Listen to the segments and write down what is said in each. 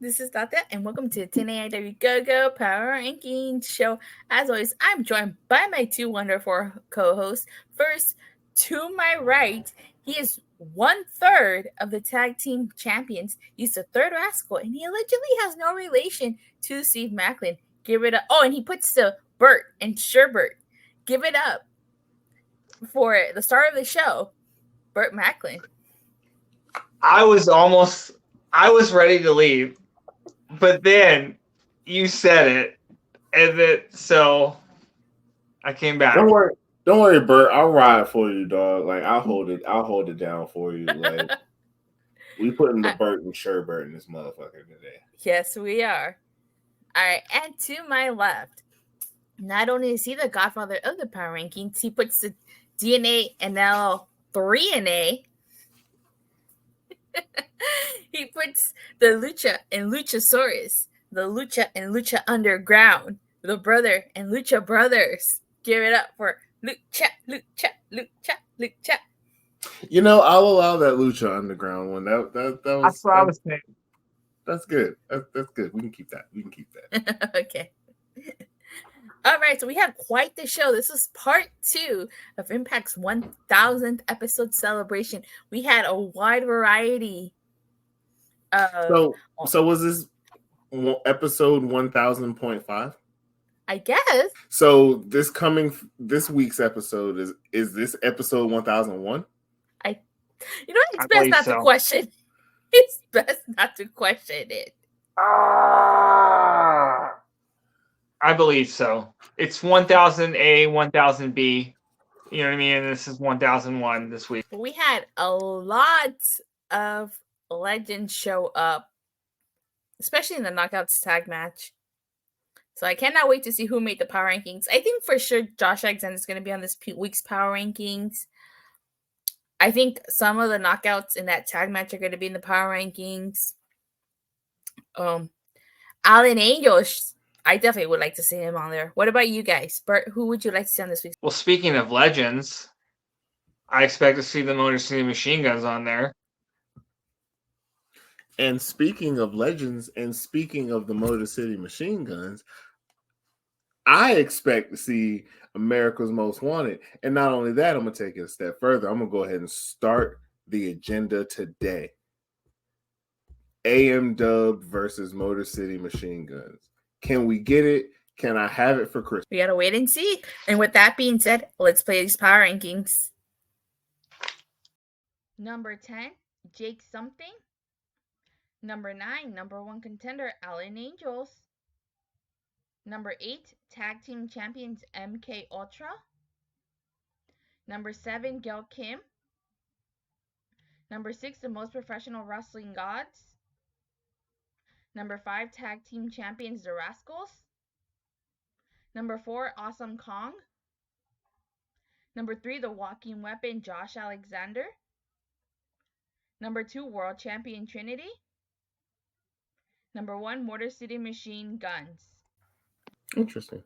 This is Datila, and welcome to the TNAIW GoGo Power Rankings show. As always, I'm joined by my two wonderful co-hosts. First, to my right, he is 1/3 of the tag team champions. He's the third rascal, and he allegedly has no relation to Steve Macklin. Give it up. Oh, and he puts the Burt and Sherbert. Give it up for the start of the show, Burt Macklin. I was ready to leave, but then you said it, and so I came back. Don't worry, Burt. I'll ride for you, dog. Like I'll hold it down for you. Like we putting the Burt and Sherbert in this motherfucker today. Yes, we are. All right, and to my left, not only is he the godfather of the power rankings, he puts the DNA and now 3NA. He puts the Lucha and Luchasaurus, the Lucha and Lucha Underground, the Brother and Lucha Brothers. Give it up for Lucha, Lucha, Lucha, Lucha. You know, I'll allow that Lucha Underground one. That was. That's what I was saying. That's good. That's good. We can keep that. Okay. All right, so we have quite the show. This is part 2 of Impact's 1000th episode celebration. We had a wide variety of... So was this episode 1000.5? I guess. So this week's episode is this episode 1001? You know what? It's best not to question. It's best not to question it. I believe so. It's 1000A, 1000B. You know what I mean? And this is 1001 this week. We had a lot of legends show up, especially in the Knockouts tag match. So I cannot wait to see who made the power rankings. I think for sure Josh Alexander is going to be on this week's power rankings. I think some of the knockouts in that tag match are going to be in the power rankings. Alan Angels, I definitely would like to see him on there. What about you guys? Burt, who would you like to see on this week? Well, speaking of legends, I expect to see the Motor City Machine Guns on there. And speaking of legends and speaking of the Motor City Machine Guns, I expect to see America's Most Wanted. And not only that, I'm going to take it a step further. I'm going to go ahead and start the agenda today. AM Dub versus Motor City Machine Guns. Can we get it? Can I have it for Christmas? We got to wait and see. And with that being said, let's play these power rankings. Number 10, Jake Something. Number 9, number 1 contender, Alan Angels. Number 8, Tag Team Champions MK Ultra. Number 7, Gail Kim. Number 6, the Most Professional Wrestling Gods. Number 5, Tag Team Champions The Rascals. Number 4, Awesome Kong. Number 3, the Walking Weapon Josh Alexander. Number 2, World Champion Trinity. Number 1, Motor City Machine Guns. Interesting.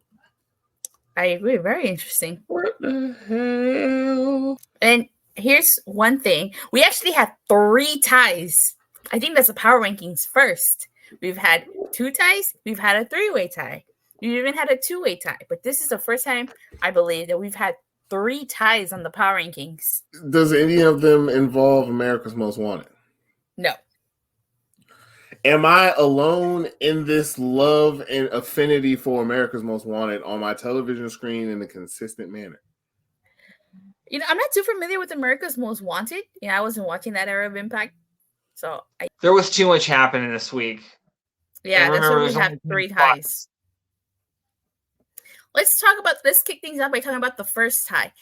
I agree. Very interesting. What the hell? And here's one thing. We actually had 3 ties. I think that's the power rankings first. We've had 2 ties. We've had a 3-way tie. We even had a 2-way tie. But this is the first time, I believe, that we've had 3 ties on the power rankings. Does any of them involve America's Most Wanted? No. Am I alone in this love and affinity for America's Most Wanted on my television screen in a consistent manner? You know, I'm not too familiar with America's Most Wanted. I wasn't watching that era of Impact. So there was too much happening this week. Yeah, that's why we have 3 ties. Let's kick things off by talking about the first tie.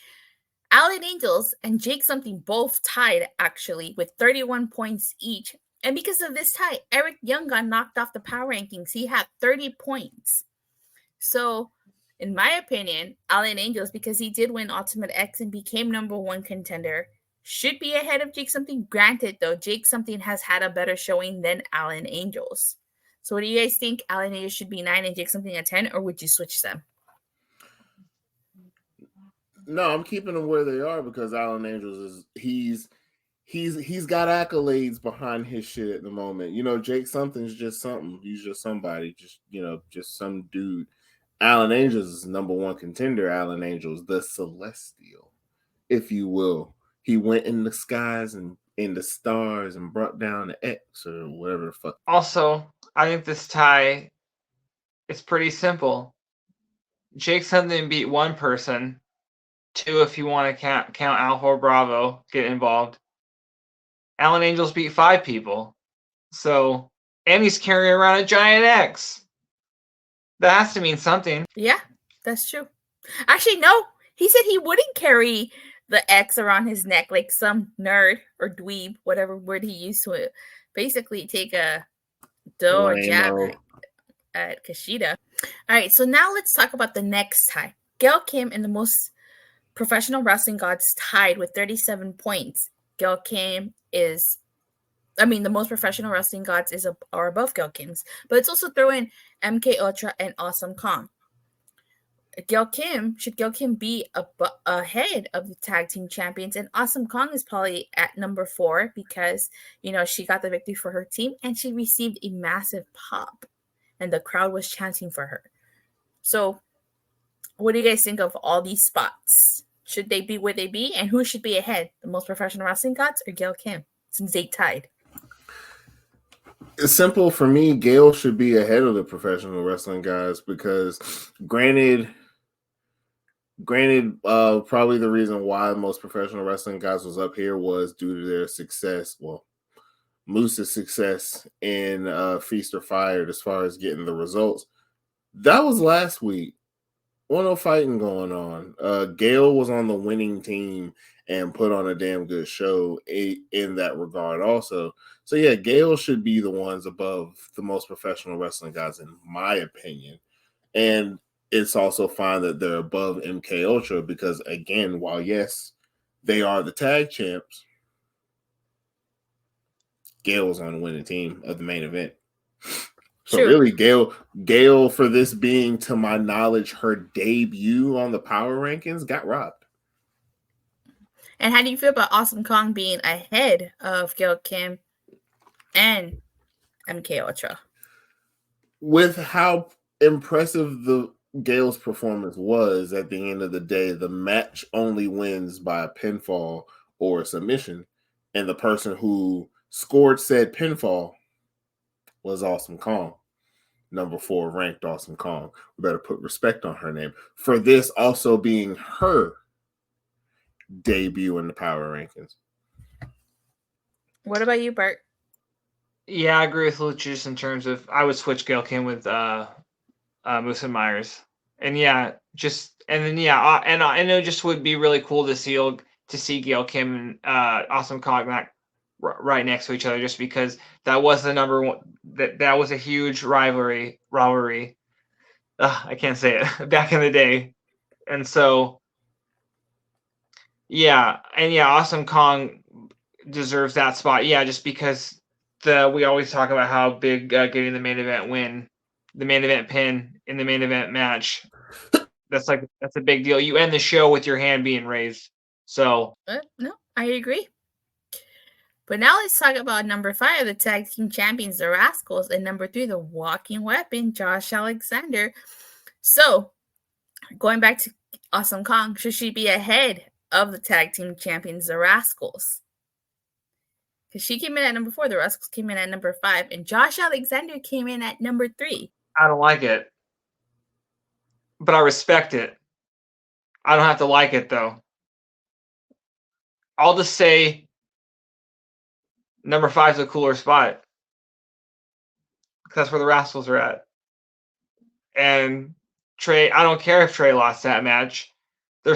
Alan Angels and Jake Something both tied, actually, with 31 points each. And because of this tie, Eric Young got knocked off the power rankings. He had 30 points. So, in my opinion, Alan Angels, because he did win Ultimate X and became number 1 contender, should be ahead of Jake Something. Granted, though, Jake Something has had a better showing than Alan Angels. So what do you guys think? Alan Angels should be 9 and Jake Something at 10, or would you switch them? No, I'm keeping them where they are because Alan Angels he's he's got accolades behind his shit at the moment. You know, Jake something's just something. He's just somebody, just some dude. Alan Angels is number one contender. Alan Angels, the Celestial, if you will. He went in the skies and in the stars and brought down the X or whatever the fuck. Also, I think this tie is pretty simple. Jake something beat one person. 2, if you want to count Alpha Bravo, get involved. Alan Angels beat 5 people. So, and he's carrying around a giant X. That has to mean something. Yeah, that's true. Actually, no. He said he wouldn't carry the X around his neck like some nerd or dweeb, whatever word he used to basically take a dough or jab at Kushida. All right, so now let's talk about the next tie. Gail Kim and the most professional wrestling gods tied with 37 points. Gail Kim is, the most professional wrestling gods are above Gail Kim's, but let's also throw in MK Ultra and Awesome Kong. Should Gail Kim be ahead of the tag team champions? And Awesome Kong is probably at number 4 because, she got the victory for her team and she received a massive pop and the crowd was chanting for her. So what do you guys think of all these spots? Should they be where they be? And who should be ahead? The most professional wrestling gods or Gail Kim, since they tied? It's simple for me. Gail should be ahead of the professional wrestling guys because granted, probably the reason why most professional wrestling guys was up here was due to their success. Well, Moose's success in Feast or Fired as far as getting the results. That was last week. No fighting going on. Gail was on the winning team and put on a damn good show in that regard also. So yeah, Gail should be the ones above the most professional wrestling guys in my opinion. And it's also fine that they're above MK Ultra because again, while yes, they are the tag champs, Gail was on the winning team of the main event. So True. really, Gail, for this being, to my knowledge, her debut on the Power Rankings, got robbed. And how do you feel about Awesome Kong being ahead of Gail Kim and MK Ultra? With how impressive the Gail's performance was at the end of the day, the match only wins by a pinfall or a submission, and the person who scored said pinfall was Awesome Kong. Number 4 ranked Awesome Kong. We better put respect on her name for this also being her debut in the Power Rankings. What about you, Burt? Yeah, I agree with Lucha in terms of I would switch Gail Kim with Moose and Myers. And yeah, and it just would be really cool to see Gail Kim and Awesome Kong right next to each other, just because that was the number one. That was a huge rivalry. I can't say it back in the day, and so yeah, Awesome Kong deserves that spot. Yeah, just because we always talk about how big getting the main event win, the main event pin in the main event match. That's a big deal. You end the show with your hand being raised. So no, I agree. But now let's talk about number 5, the tag team champions, the Rascals, and number 3, the walking weapon, Josh Alexander. So, going back to Awesome Kong, should she be ahead of the tag team champions, the Rascals? Because she came in at number 4, the Rascals came in at number 5, and Josh Alexander came in at number 3. I don't like it, but I respect it. I don't have to like it, though. I'll just say number 5 is a cooler spot. That's where the Rascals are at. And Trey, I don't care if Trey lost that match. He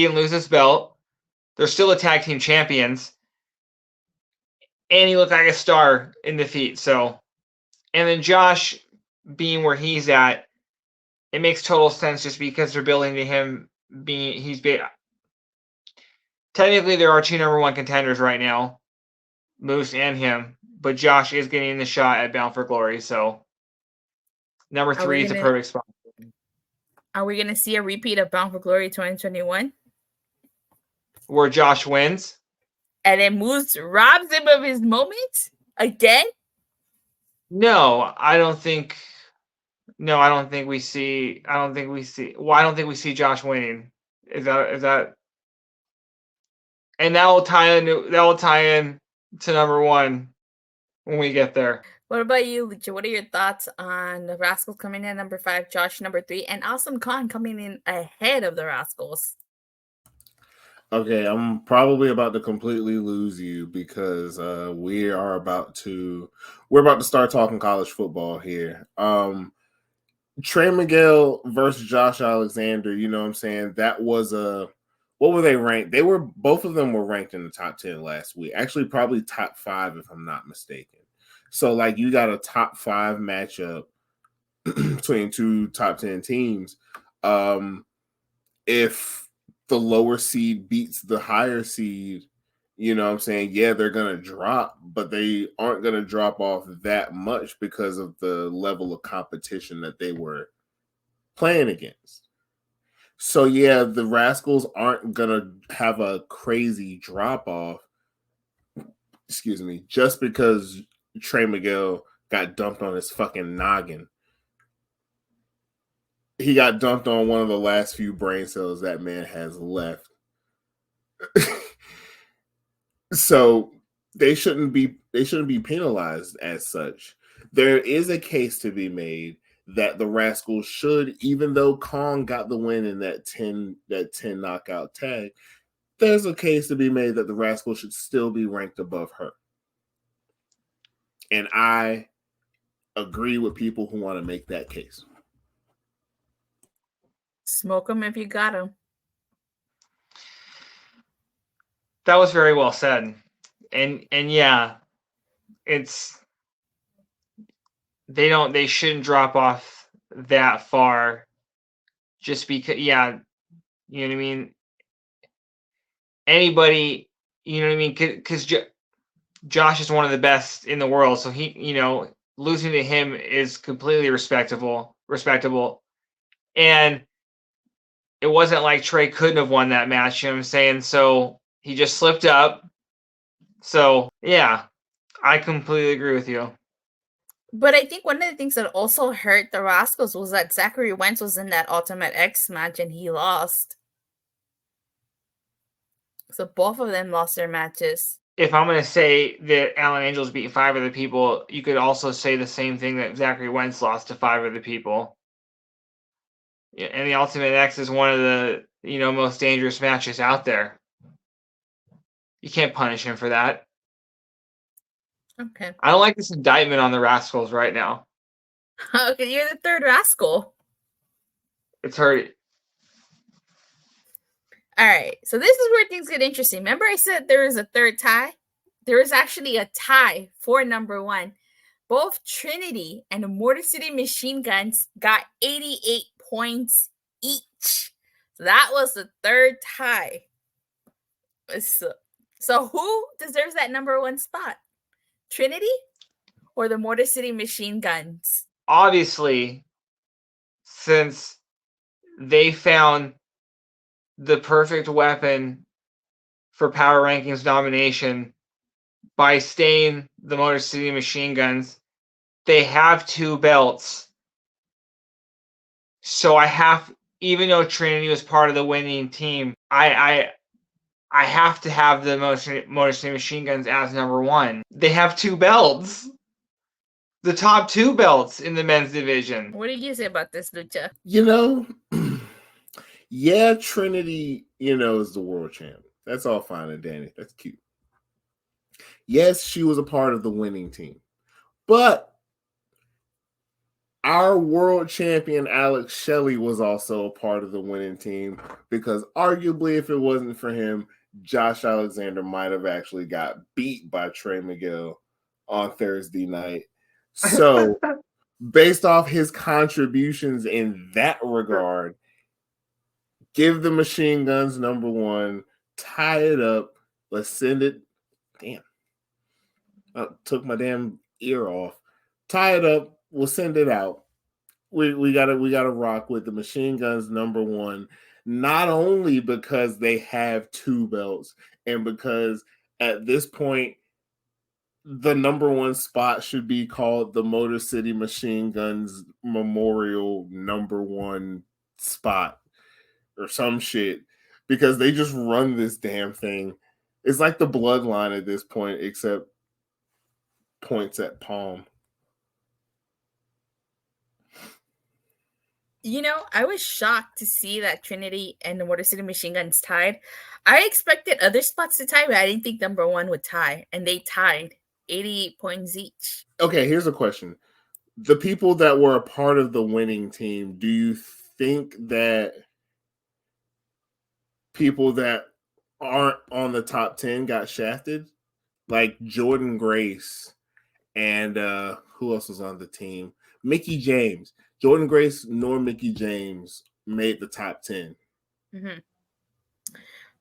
didn't lose his belt. They're still a tag team champions. And he looked like a star in defeat. So, and then Josh being where he's at, it makes total sense just because they're building to him technically there are 2 number 1 contenders right now, Moose and him, but Josh is getting the shot at Bound for Glory. So number 3 is a perfect spot. Are we going to see a repeat of Bound for Glory 2021? Where Josh wins? And then Moose robs him of his moment again? No, I don't think. No, I don't think we see. I don't think we see. Well, I don't think we see Josh winning. Is that? And that will tie in. That will tie in to number one when we get there. What about you, Lucha? What are your thoughts on the Rascals coming in at number 5, Josh number 3, and Awesome Khan coming in ahead of the Rascals? Okay, I'm probably about to completely lose you because we're about to start talking college football here. Trey Miguel versus Josh Alexander, you know what I'm saying? That was what were they ranked? Both of them were ranked in the top 10 last week. Actually, probably top 5 if I'm not mistaken. So like you got a top 5 matchup between two top 10 teams. If the lower seed beats the higher seed, you know what I'm saying? Yeah, they're going to drop, but they aren't going to drop off that much because of the level of competition that they were playing against. So, yeah, the Rascals aren't going to have a crazy drop off, excuse me, just because Trey Miguel got dumped on his fucking noggin. He got dumped on one of the last few brain cells that man has left. So they shouldn't be penalized as such. There is a case to be made that the Rascals should, even though Kong got the win in that 10 knockout tag, there's a case to be made that the Rascals should still be ranked above her. And I agree with people who want to make that case. Smoke them if you got them. That was very well said. And yeah, they shouldn't drop off that far just because, yeah, you know what I mean? Anybody, you know what I mean? Because Josh is one of the best in the world, so he, losing to him is completely respectable. And it wasn't like Trey couldn't have won that match, you know what I'm saying? So he just slipped up. So, yeah, I completely agree with you. But I think one of the things that also hurt the Rascals was that Zachary Wentz was in that Ultimate X match and he lost. So both of them lost their matches. If I'm going to say that Allen Angels beat 5 other people, you could also say the same thing that Zachary Wentz lost to 5 other people. Yeah, and the Ultimate X is one of the, most dangerous matches out there. You can't punish him for that. Okay. I don't like this indictment on the Rascals right now. Okay, you're the third Rascal. It's hurt. All right, so this is where things get interesting. Remember I said there was a third tie? There is actually a tie for number 1. Both Trinity and the Motor City Machine Guns got 88 points each. So that was the third tie. So who deserves that number 1 spot? Trinity or the Motor City Machine Guns? Obviously, since they found the perfect weapon for Power Rankings nomination by staying the Motor City Machine Guns, they have 2 belts. So even though Trinity was part of the winning team, I have to have the Motor City Machine Guns as number 1. They have 2 belts. The top 2 belts in the men's division. What do you say about this, Lucha? Yeah, Trinity, is the world champ. That's all fine and dandy. That's cute. Yes, she was a part of the winning team. But our world champion, Alex Shelley, was also a part of the winning team because arguably if it wasn't for him, Josh Alexander might have actually got beat by Trey Miguel on Thursday night. So based off his contributions in that regard, give the Machine Guns number 1, tie it up, let's send it. Damn. I took my damn ear off. Tie it up, we'll send it out. We gotta rock with the Machine Guns number 1, not only because they have 2 belts and because at this point, the number one spot should be called the Motor City Machine Guns Memorial number one spot or some shit, because they just run this damn thing. It's like the bloodline at this point, except points at palm. You know, I was shocked to see that Trinity and the Motor City Machine Guns tied. I expected other spots to tie, but I didn't think number one would tie, and they tied 88 points each. Okay, here's a question. The people that were a part of the winning team, do you think that people that aren't on the top 10 got shafted? Like Jordan Grace and who else was on the team? Mickey James. Jordan Grace nor Mickey James made the top 10. Mm-hmm.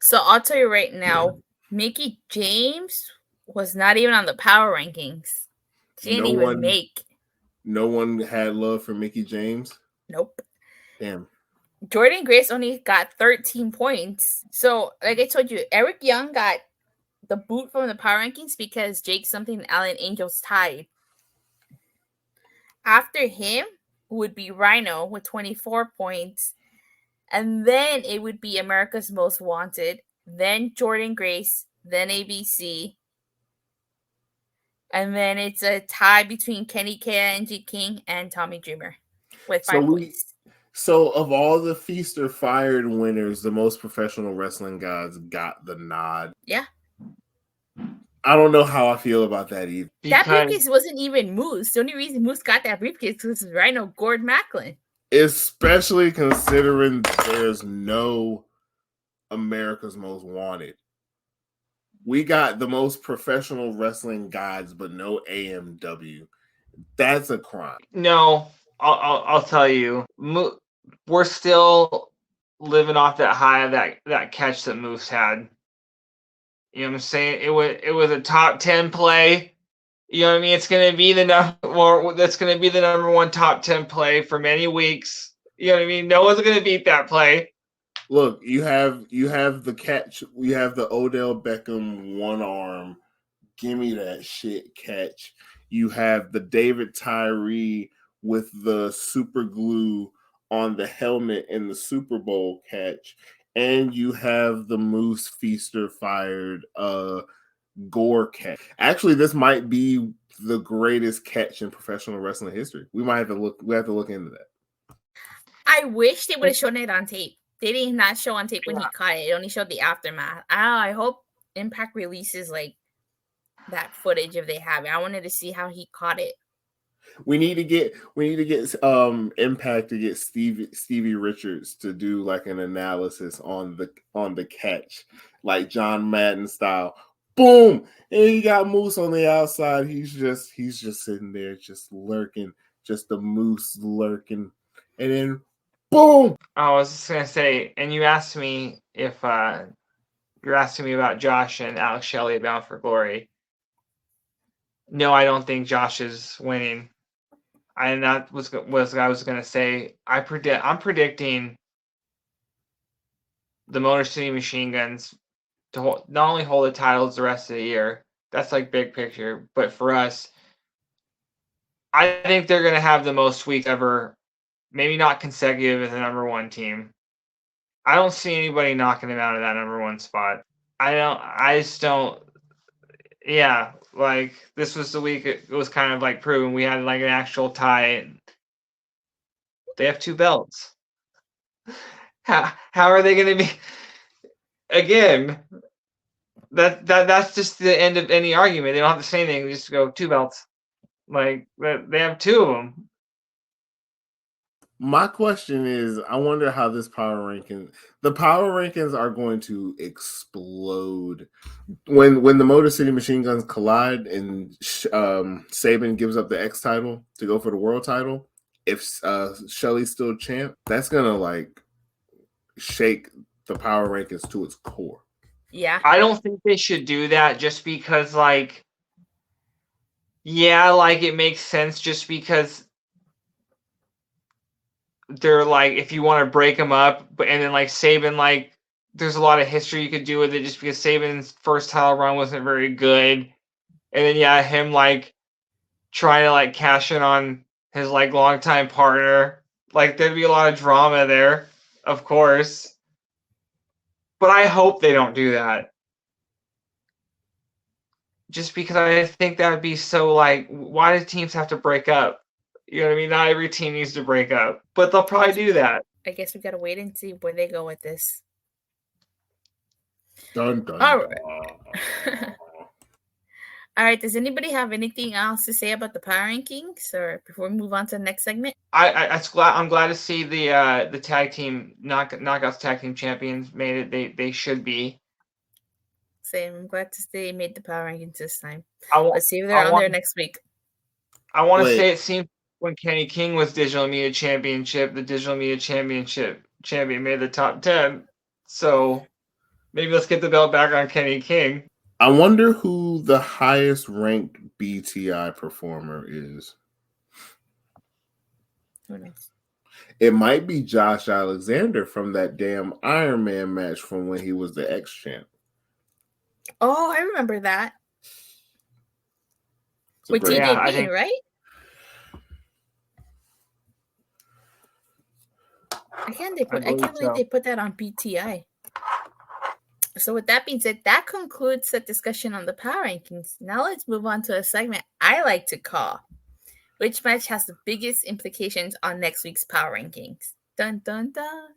So I'll tell you right now, Mickey James was not even on the power rankings. She didn't even make. No one had love for Mickey James? Nope. Damn. Jordan Grace only got 13 points. So, like I told you, Eric Young got the boot from the power rankings because Jake Something and Alan Angels tied. After him would be Rhino with 24 points. And then it would be America's Most Wanted. Then Jordan Grace. Then ABC. And then it's a tie between Kenny K.I.N.G. King and Tommy Dreamer with 5 points. So of all the Feast or Fired winners, the Most Professional Wrestling Gods got the nod. Yeah. I don't know how I feel about that either. That briefcase wasn't even Moose. The only reason Moose got that briefcase was Rhino Gord Macklin. Especially considering there's no America's Most Wanted. We got the Most Professional Wrestling Gods, but no AMW. That's a crime. No, I'll tell you. We're still living off that high of that catch that Moose had. You know what I'm saying? It was a top 10 play. You know what I mean? It's gonna be that's gonna be the number one top 10 play for many weeks. You know what I mean? No one's gonna beat that play. Look, you have the catch. You have the Odell Beckham one arm. Gimme that shit catch. You have the David Tyree with the super glue on the helmet in the Super Bowl catch. And you have the Moose Feaster Fired Gore catch. Actually, this might be the greatest catch in professional wrestling history. We have to look into that. I wish they would have shown it on tape. They did not show on tape when he caught it. It only showed the aftermath. I hope Impact releases like that footage if they have it. I wanted to see how he caught it. We need to get Impact to get Stevie Richards to do like an analysis on the catch, like John Madden style. Boom! And he got Moose on the outside. He's just sitting there, just lurking, just the Moose lurking, and then boom! I was just gonna say, and you asked me if you're asking me about Josh and Alex Shelley Bound for Glory. No, I don't think Josh is winning. And that was what I was gonna say. I'm predicting the Motor City Machine Guns to not only hold the titles the rest of the year. That's like big picture, but for us, I think they're gonna have the most weeks ever. Maybe not consecutive as the number one team. I don't see anybody knocking them out of that number one spot. I just don't. Yeah, like this was the week it was kind of like proven we had like an actual tie. They have 2 belts. How are they going to be? Again, that's just the end of any argument. They don't have to say anything. They just go 2 belts. Like they have 2 of them. My question is, I wonder how the power rankings are going to explode when the Motor City Machine Guns collide and Saban gives up the X title to go for the world title. If Shelley's still champ, that's gonna like shake the power rankings to its core. Yeah, I don't think they should do that just because, like, yeah, like it makes sense just because. They're like, if you want to break them up, and then like Saban like there's a lot of history you could do with it just because Saban's first title run wasn't very good. And then, yeah, him, like, trying to, like, cash in on his, like, longtime partner. Like, there'd be a lot of drama there, of course. But I hope they don't do that. Just because I think that would be so, like, why do teams have to break up? You know what I mean? Not every team needs to break up. But they'll probably do that. I guess we gotta wait and see where they go with this. Dun, dun, All dun. right. All right. Does anybody have anything else to say about the power rankings, or before we move on to the next segment? I'm glad to see the tag team knockouts tag team champions made it. They should be. Same. I'm glad to see they made the power rankings this time. I want, Let's see if they're on there next week. I want to Wait. say it seemed when Kenny King was Digital Media Championship, the Digital Media Championship champion made the top 10. So maybe let's get the belt back on Kenny King. I wonder who the highest ranked BTI performer is. Who knows? It might be Josh Alexander from that damn Iron Man match from when he was the X-Champ. Oh, I remember that. With great- TNAIW, right? I can't believe they put that on BTI. So with that being said, that concludes the discussion on the power rankings. Now let's move on to a segment I like to call which match has the biggest implications on next week's power rankings. Dun dun dun.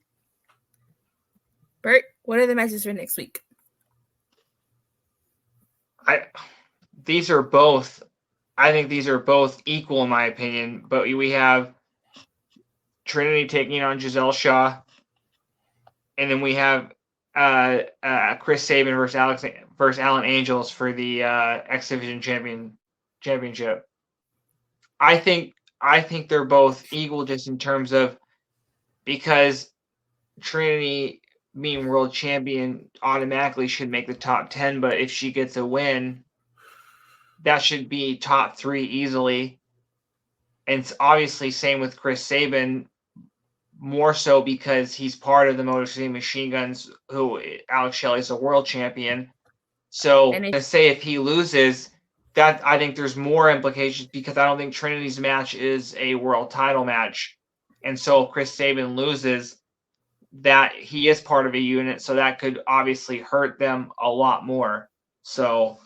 Burt, what are the matches for next week? I think these are both equal in my opinion, but we have Trinity taking on Giselle Shaw, and then we have Chris Sabin versus Alan Angels for the X Division championship. I think they're both equal just in terms of because Trinity being world champion automatically should make the top 10, but if she gets a win, that should be top 3 easily. And it's obviously same with Chris Sabin, more so because he's part of the Motor City Machine Guns, who Alex Shelley's a world champion. So to say if he loses, that I think there's more implications because I don't think Trinity's match is a world title match. And so if Chris Sabin loses, that he is part of a unit, so that could obviously hurt them a lot more. So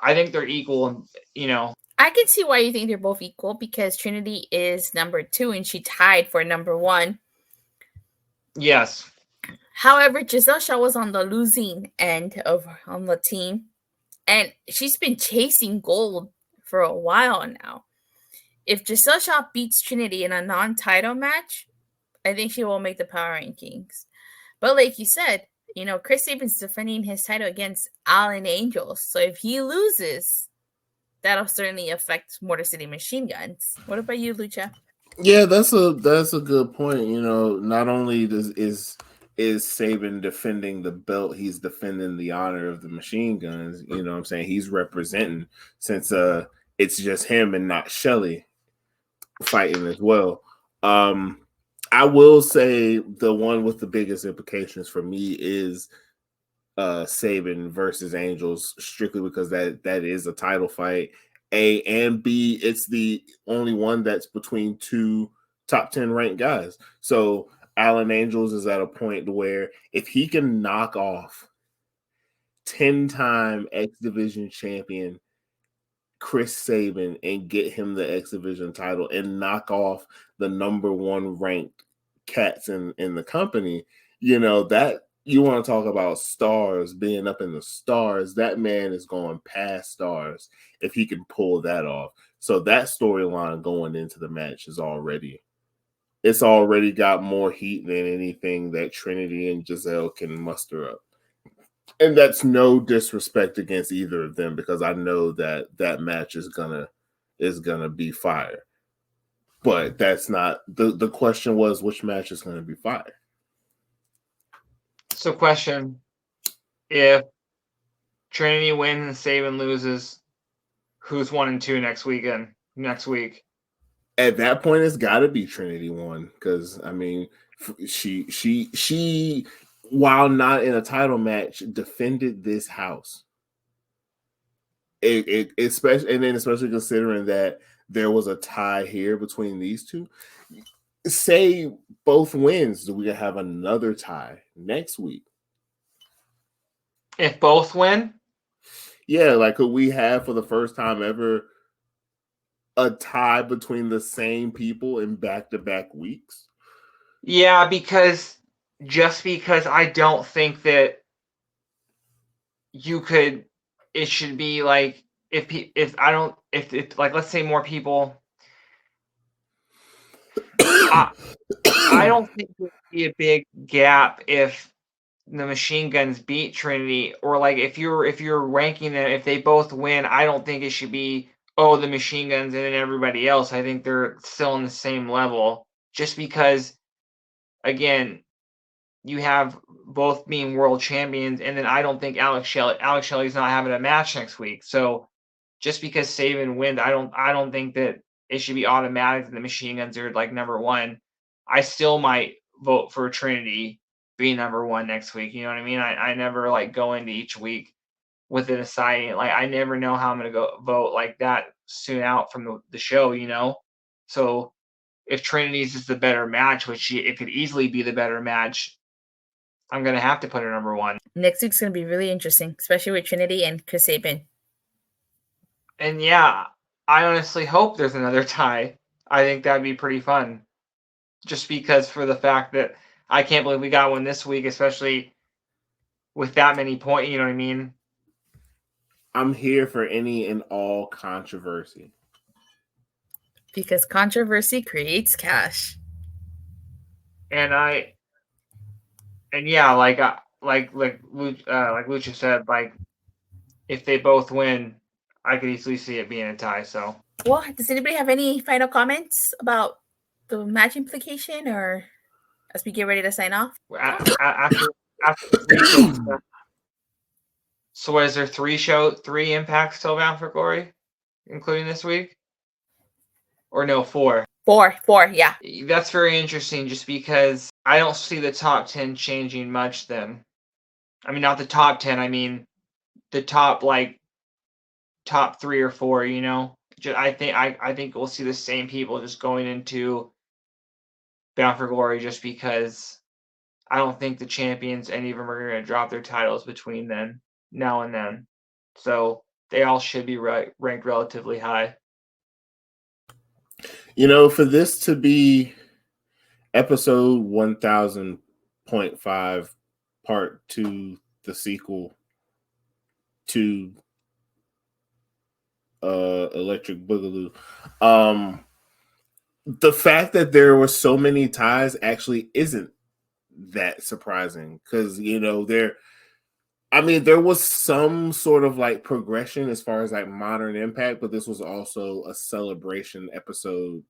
I think they're equal, you know. I can see why you think they're both equal because Trinity is number 2 and she tied for number 1. Yes. However, Giselle Shaw was on the losing end on the team, and she's been chasing gold for a while now. If Giselle Shaw beats Trinity in a non-title match, I think she will make the power rankings. But like you said, you know, Chris Sabin's defending his title against Alan Angels. So if he loses, that'll certainly affect Motor City Machine Guns. What about you, Lucha? Yeah, that's a good point. You know, not only is Sabin defending the belt, he's defending the honor of the Machine Guns. You know what I'm saying? He's representing, since it's just him and not Shelley fighting as well. I will say the one with the biggest implications for me is Sabin versus Angels, strictly because that is a title fight. A and B, it's the only one that's between 2 top 10 ranked guys. So Alan Angels is at a point where if he can knock off 10-time X Division champion Chris Sabin and get him the X Division title and knock off the number 1 ranked cats in the company, you know, that you want to talk about stars being up in the stars. That man is going past stars if he can pull that off. So that storyline going into the match is already got more heat than anything that Trinity and Giselle can muster up. And that's no disrespect against either of them because I know that match is gonna be fire. But that's not the question. Was which match is going to be fire? So question, if Trinity wins and Sabin loses, who's 1 and 2 next week? At that point, it's got to be Trinity 1 because I mean, she while not in a title match, defended this house. Especially considering that there was a tie here between these two. Say both wins, do we have another tie next week? If both win? Yeah, like could we have for the first time ever a tie between the same people in back-to-back weeks? Yeah, because I don't think that it should be like if like let's say more people. I don't think there would be a big gap if the Machine Guns beat Trinity, or like if you're ranking them, if they both win, I don't think it should be the Machine Guns and then everybody else. I think they're still on the same level, just because again, you have both being world champions, and then I don't think Alex Shelley's not having a match next week. So just because Saban wins, I don't think that it should be automatic that the Machine Guns are like number one. I still might vote for Trinity being number one next week. You know what I mean? I never like go into each week with it deciding, like I never know how I'm gonna go vote like that soon out from the show, you know? So if Trinity's is the better match, which it could easily be the better match, I'm gonna have to put her number one. Next week's gonna be really interesting, especially with Trinity and Chris Sabin. And yeah, I honestly hope there's another tie. I think that'd be pretty fun. Just because for the fact that I can't believe we got one this week, especially with that many points, you know what I mean? I'm here for any and all controversy. Because controversy creates cash. And yeah, like Lucha said, like if they both win, I could easily see it being a tie. So, well, does anybody have any final comments about the match implication, or as we get ready to sign off? After 3 shows, so what is there 3 impacts till Bound for Glory, including this week? Or no, 4. 4, yeah. That's very interesting, just because I don't see the top 10 changing much. Then, I mean, not the top 10. I mean, the top 3 or 4. You know, I think we'll see the same people just going into Bound for Glory, just because I don't think the champions, any of them, are going to drop their titles between now and then. So they all should be ranked relatively high. You know, for this to be episode 1000.5 part 2, the sequel to Electric Boogaloo, the fact that there were so many ties actually isn't that surprising, because you know there was some sort of like progression as far as like Modern Impact, but this was also a celebration episodes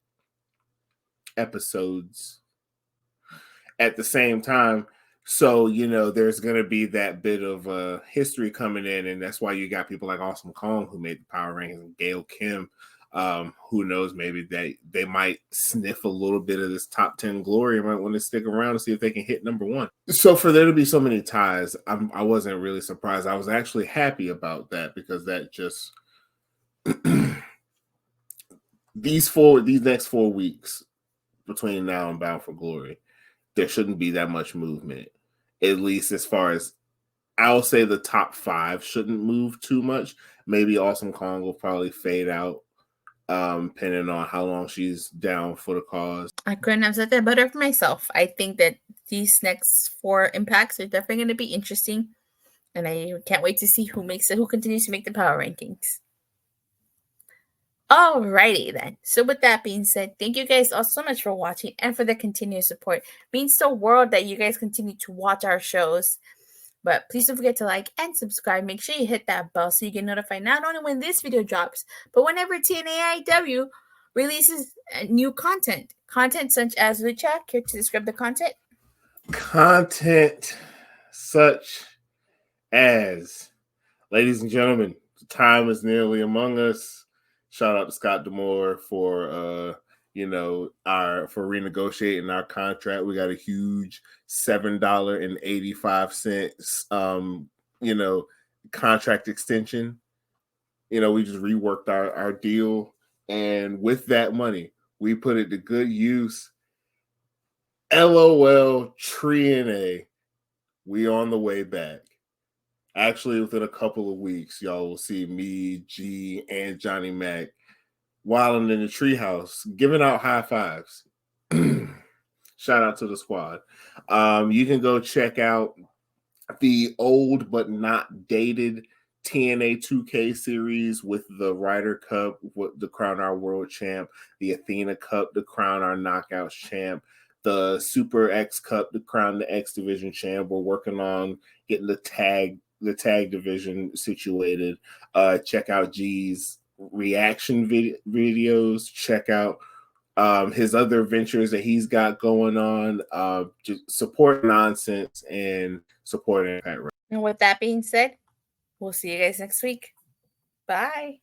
at the same time. So, you know, there's going to be that bit of history coming in, and that's why you got people like Awesome Kong who made the Power Rankings, and Gail Kim. Who knows, maybe they might sniff a little bit of this top 10 glory and might want to stick around and see if they can hit number 1. So for there to be so many ties, I wasn't really surprised. I was actually happy about that, because that just these next 4 weeks between now and Bound for Glory, there shouldn't be that much movement. At least as far as, I'll say the top 5 shouldn't move too much. Maybe Awesome Kong will probably fade out, depending on how long she's down for the cause. I couldn't have said that better for myself. I think that these next 4 impacts are definitely going to be interesting, and I can't wait to see who continues to make the power rankings. Alrighty then. So with that being said, thank you guys all so much for watching and for the continued support. It means the world that you guys continue to watch our shows. But please don't forget to like and subscribe. Make sure you hit that bell so you get notified not only when this video drops, but whenever TNAIW releases new content. Content such as Lucha. Care to describe the content? Content such as, ladies and gentlemen, time is nearly among us. Shout out to Scott Demore for for renegotiating our contract. We got a huge $7.85 contract extension. We just reworked our deal, and with that money, we put it to good use. LOL, TNAIW, we on the way back. Actually, within a couple of weeks, y'all will see me, G, and Johnny Mac wilding in the treehouse, giving out high fives. Shout out to the squad. You can go check out the old but not dated TNA 2K series with the Ryder Cup to crown our world champ, the Athena Cup to crown our Knockouts champ, the Super X Cup to crown the X Division champ. We're working on getting the tag division situated. Check out G's reaction videos. Check out his other ventures that he's got going on. Just support nonsense and support Impact. And with that being said, we'll see you guys next week. Bye.